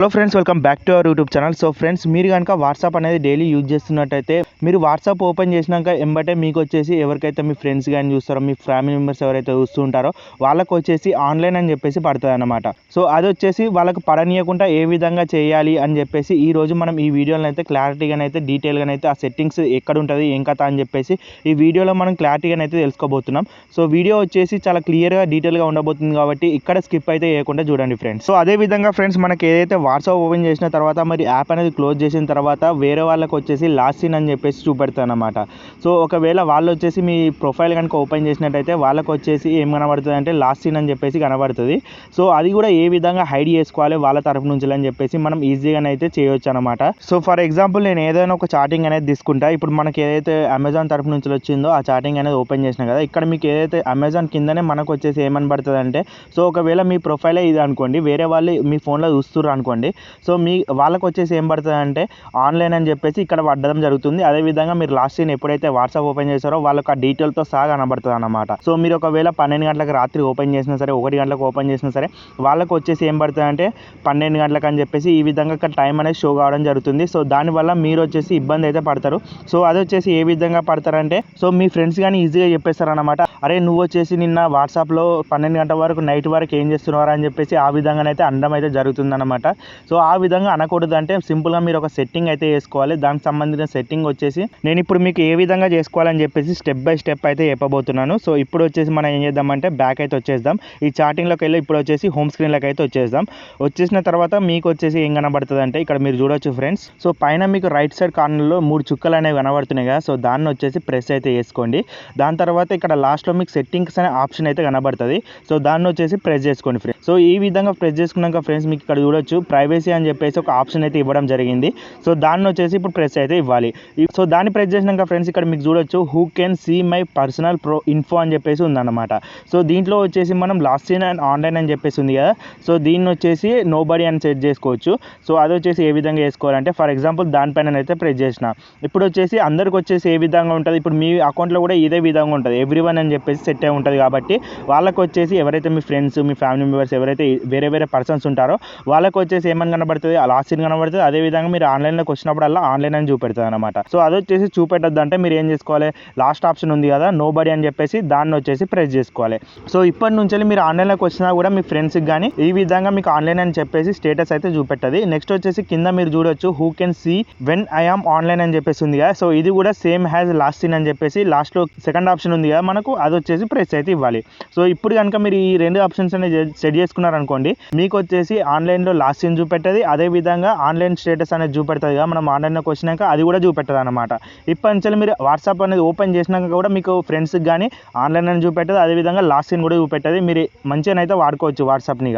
Hello friends, welcome back to our YouTube channel. So friends, మీరు కనుక WhatsApp అనేది daily use చేస్తున్నట్టయితే మీరు WhatsApp open చేసినాక ఎంబటే మీకు వచ్చేసి ఎవరికైతే మీ ఫ్రెండ్స్ కానీ చూస్తారో, మీ ఫ్యామిలీ మెంబర్స్ ఎవరైతే చూస్తూ ఉంటారో వాళ్ళకు వచ్చేసి ఆన్లైన్ అని చెప్పేసి పడుతుంది అనమాట. సో అది వచ్చేసి వాళ్ళకు పడనీయకుండా ఏ విధంగా చేయాలి అని చెప్పేసి ఈ రోజు మనం ఈ వీడియోలో అయితే క్లారిటీగానైతే డీటెయిల్గానైతే ఆ సెట్టింగ్స్ ఎక్కడ ఉంటుంది ఏం కథ అని చెప్పేసి ఈ వీడియోలో మనం క్లారిటీగానైతే తెలుసుకోబోతున్నాం. సో వీడియో వచ్చేసి చాలా క్లియర్గా డీటెయిల్గా ఉండబోతుంది కాబట్టి ఇక్కడ స్కిప్ అయితే చేయకుండా చూడండి ఫ్రెండ్స్. సో అదే విధంగా ఫ్రెండ్స్, మనకి ఏదైతే వాట్సాప్ ఓపెన్ చేసిన తర్వాత మరి యాప్ అనేది క్లోజ్ చేసిన తర్వాత వేరే వాళ్ళకి వచ్చేసి లాస్ట్ సీన్ అని చెప్పేసి చూపెడతాను అనమాట. సో ఒకవేళ వాళ్ళు వచ్చేసి మీ ప్రొఫైల్ కనుక ఓపెన్ చేసినట్టయితే వాళ్ళకి వచ్చేసి ఏం కనబడుతుంది అంటే లాస్ట్ సీన్ అని చెప్పేసి కనబడుతుంది. సో అది కూడా ఏ విధంగా హైడ్ చేసుకోవాలి వాళ్ళ తరఫు నుంచి అని చెప్పేసి మనం ఈజీగానైతే చేయొచ్చు అనమాట. సో ఫర్ ఎగ్జాంపుల్, నేను ఏదైనా ఒక చాటింగ్ అనేది తీసుకుంటా. ఇప్పుడు మనకి ఏదైతే అమెజాన్ తరఫు నుంచి వచ్చిందో ఆ చాటింగ్ అనేది ఓపెన్ చేసిన కదా, ఇక్కడ మీకు ఏదైతే అమెజాన్ కిందనే మనకు వచ్చేసి ఏమని పడుతుంది అంటే, సో ఒకవేళ మీ ప్రొఫైలే ఇది అనుకోండి, వేరే వాళ్ళు మీ ఫోన్లో చూస్తున్నారు అనుకోండి, సో వాళ్ళకి వచ్చేసి ఏం పడుతుంది అంటే ఆన్లైన్ అని చెప్పేసి ఇక్కడ పడడం జరుగుతుంది. అదేవిధంగా మీరు లాస్ట్ సీన్ ఎప్పుడైతే వాట్సాప్ ఓపెన్ చేస్తారో వాళ్ళకి ఆ డీటెయిల్తో సహా కనబడుతుంది అనమాట. సో మీరు ఒకవేళ 12 గంటలకు రాత్రి ఓపెన్ చేసినా సరే, 1 గంటలకు ఓపెన్ చేసినా సరే, వాళ్ళకి వచ్చేసి ఏం పడుతుంది అంటే 12 గంటలకు అని చెప్పేసి ఈ విధంగా ఇక్కడ టైం అనేది షో కావడం జరుగుతుంది. సో దానివల్ల మీరు వచ్చేసి ఇబ్బంది అయితే పడతారు. సో అది వచ్చేసి ఏ విధంగా పడతారంటే, సో మీ ఫ్రెండ్స్ కానీ ఈజీగా చెప్పేస్తారు అనమాట, అరే నువ్వు వచ్చేసి నిన్న వాట్సాప్లో 12 గంటల వరకు నైట్ వరకు ఏం చేస్తున్నారు అని చెప్పేసి ఆ విధంగానైతే అనడం అయితే జరుగుతుంది అనమాట. సో ఆ విధంగా అనకూడదు అంటే సింపుల్గా మీరు ఒక సెట్టింగ్ అయితే చేసుకోవాలి. దానికి సంబంధించిన సెట్టింగ్ వచ్చేసి నేను ఇప్పుడు మీకు ఏ విధంగా చేసుకోవాలని చెప్పేసి స్టెప్ బై స్టెప్ అయితే చెప్పబోతున్నాను. సో ఇప్పుడు వచ్చేసి మనం ఏం చేద్దామంటే బ్యాక్ అయితే వచ్చేద్దాం. ఈ చాటింగ్లోకి వెళ్ళి ఇప్పుడు వచ్చేసి హోమ్ స్క్రీన్లోకి అయితే వచ్చేద్దాం. వచ్చేసిన తర్వాత మీకు వచ్చేసి ఏం కనబడుతుంది అంటే ఇక్కడ మీరు చూడొచ్చు ఫ్రెండ్స్. సో పైన మీకు రైట్ సైడ్ కార్నర్లో 3 చుక్కలు అనేవి కనబడుతున్నాయి కదా, సో దాన్ని వచ్చేసి ప్రెస్ అయితే చేసుకోండి. దాని తర్వాత ఇక్కడ లాస్ట్లో మీకు సెట్టింగ్స్ అనే ఆప్షన్ అయితే కనబడుతుంది. సో దాన్ని వచ్చేసి ప్రెస్ చేసుకోండి ఫ్రెండ్స్. సో ఈ విధంగా ప్రెస్ చేసుకున్నాక ఫ్రెండ్స్ మీకు ఇక్కడ చూడొచ్చు ప్రైవసీ అని చెప్పేసి ఒక ఆప్షన్ అయితే ఇవ్వడం జరిగింది. సో దాన్ని వచ్చేసి ఇప్పుడు ప్రెస్ అయితే ఇవ్వాలి. సో దాన్ని ప్రెస్ చేసినాక ఫ్రెండ్స్ ఇక్కడ మీకు చూడొచ్చు who can see my personal info అని చెప్పేసి ఉందన్నమాట. సో దీంట్లో వచ్చేసి మనం లాస్ట్ సీన్ అండ్ ఆన్లైన్ అని చెప్పేసి ఉంది కదా, సో దీన్ని వచ్చేసి నో బడీ అని సెట్ చేసుకోవచ్చు. సో అది వచ్చేసి ఏ విధంగా చేసుకోవాలంటే, ఫర్ ఎగ్జాంపుల్ దానిపైన అయితే ప్రెస్ చేసిన ఇప్పుడు వచ్చేసి అందరికి వచ్చేసి ఏ విధంగా ఉంటుంది, ఇప్పుడు మీ అకౌంట్లో కూడా ఇదే విధంగా ఉంటుంది, ఎవ్రీవన్ అని చెప్పేసి సెట్ అయి ఉంటుంది. కాబట్టి వాళ్ళకి వచ్చేసి ఎవరైతే మీ ఫ్రెండ్స్ మీ ఫ్యామిలీ మెంబర్స్ ఎవరైతే వేరే పర్సన్స్ ఉంటారో వాళ్ళకి వచ్చేసి ఏమని కనబడుతుంది, లాస్ట్ సీన్ కనబడుతుంది. అదేవిధంగా మీరు ఆన్లైన్లోకి వచ్చినప్పుడల్లా ఆన్లైన్ అని చూపెడుతుంది అనమాట. సో అది వచ్చేసి చూపెట్టద్దు అంటే మీరు ఏం చేసుకోవాలి, లాస్ట్ ఆప్షన్ ఉంది కదా నో బడీ అని చెప్పేసి దాన్ని వచ్చేసి ప్రెస్ చేసుకోవాలి. సో ఇప్పటి నుంచి మీరు ఆన్లైన్లోకి వచ్చినా కూడా మీ ఫ్రెండ్స్కి కానీ ఈ విధంగా మీకు ఆన్లైన్ అని చెప్పేసి స్టేటస్ అయితే చూపెట్టది. నెక్స్ట్ వచ్చేసి కింద మీరు చూడొచ్చు who can see when I am online అని చెప్పేసి ఉంది కదా, సో ఇది కూడా సేమ్ హ్యాజ్ లాస్ట్ సీన్ అని చెప్పేసి లాస్ట్లో సెకండ్ ఆప్షన్ ఉంది కదా మనకు, అది వచ్చేసి ప్రెస్ అయితే ఇవ్వాలి. సో ఇప్పుడు కనుక మీరు ఈ 2 ఆప్షన్స్ అనేది సెట్ చేసుకున్నారనుకోండి, మీకు వచ్చేసి ఆన్లైన్లో లాస్ట్ సీన్ చూపెట్టది, అదేవిధంగా ఆన్లైన్ స్టేటస్ అనేది చూపెడుతుంది కదా, మనం ఆన్లైన్లోకి వచ్చినాక అది కూడా చూపెట్టదు అనమాట. ఇప్పటి నుంచి మీరు వాట్సాప్ అనేది ఓపెన్ చేసినాక కూడా మీకు ఫ్రెండ్స్కి కానీ ఆన్లైన్ అని చూపెట్టదు, అదేవిధంగా లాస్ట్ సీన్ కూడా చూపెట్టదు. మీరు మంచిగా అయితే వాడుకోవచ్చు వాట్సాప్ని.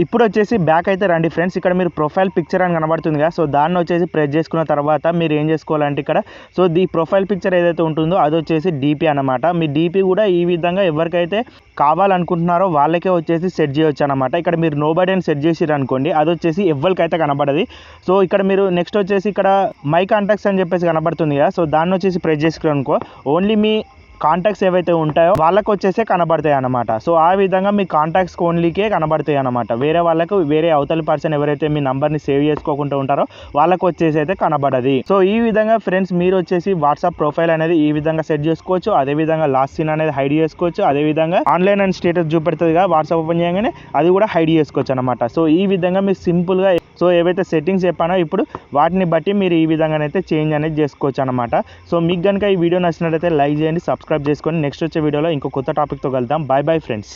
ఇప్పుడు వచ్చేసి బ్యాక్ అయితే రండి ఫ్రెండ్స్. ఇక్కడ మీరు ప్రొఫైల్ పిక్చర్ అని కనబడుతుంది కదా, సో దాన్ని వచ్చేసి ప్రెస్ చేసుకున్న తర్వాత మీరు ఏం చేసుకోవాలంటే ఇక్కడ సో ది ప్రొఫైల్ పిక్చర్ ఏదైతే ఉంటుందో అది వచ్చేసి డీపీ అనమాట. మీ డీపీ కూడా ఈ విధంగా ఎవరికైతే కావాలనుకుంటున్నారో వాళ్ళకే వచ్చేసి సెట్ చేయొచ్చు అనమాట. ఇక్కడ మీరు నో బడీ అని సెట్ చేసిరు అనుకోండి, అది వచ్చేసి ఎవరికైతే కనబడది. సో ఇక్కడ మీరు నెక్స్ట్ వచ్చేసి ఇక్కడ మై కాంటాక్ట్స్ అని చెప్పేసి కనబడుతుంది కదా, సో దాన్ని వచ్చేసి ప్రెస్ చేసుకున్నారు అనుకో, ఓన్లీ మీ కాంటాక్ట్స్ ఏవైతే ఉంటాయో వాళ్ళకి వచ్చేసే కనబడతాయి అనమాట. సో ఆ విధంగా మీ కాంటాక్ట్స్ ఓన్లీకే కనబడతాయి అనమాట. వేరే వాళ్ళకు వేరే అవతలి పర్సన్ ఎవరైతే మీ నంబర్ని సేవ్ చేసుకోకుండా ఉంటారో వాళ్ళకి వచ్చేసి అయితే కనబడది. సో ఈ విధంగా ఫ్రెండ్స్ మీరు వచ్చేసి వాట్సాప్ ప్రొఫైల్ అనేది ఈ విధంగా సెట్ చేసుకోవచ్చు. అదేవిధంగా లాస్ట్ సీన్ అనేది హైడ్ చేసుకోవచ్చు. అదేవిధంగా ఆన్లైన్ అండ్ స్టేటస్ చూపెడుతుంది కదా వాట్సాప్ ఓపెన్ చేయగానే, అది కూడా హైడ్ చేసుకోవచ్చు అనమాట. సో ఈ విధంగా మీరు సింపుల్గా సో ఏవైతే సెట్టింగ్స్ చెప్పానో ఇప్పుడు వాటిని బట్టి మీరు ఈ విధంగానైతే చేంజ్ అనేది చేసుకోవచ్చు అనమాట. సో మీకు కనుక ఈ వీడియో నచ్చినట్లయితే లైక్ చేయండి, సబ్స్క్రైబ్ చేసుకొని నెక్స్ట్ వచ్చే వీడియోలో ఇంకో కొత్త టాపిక్తో కలుద్దాం. Bye bye friends.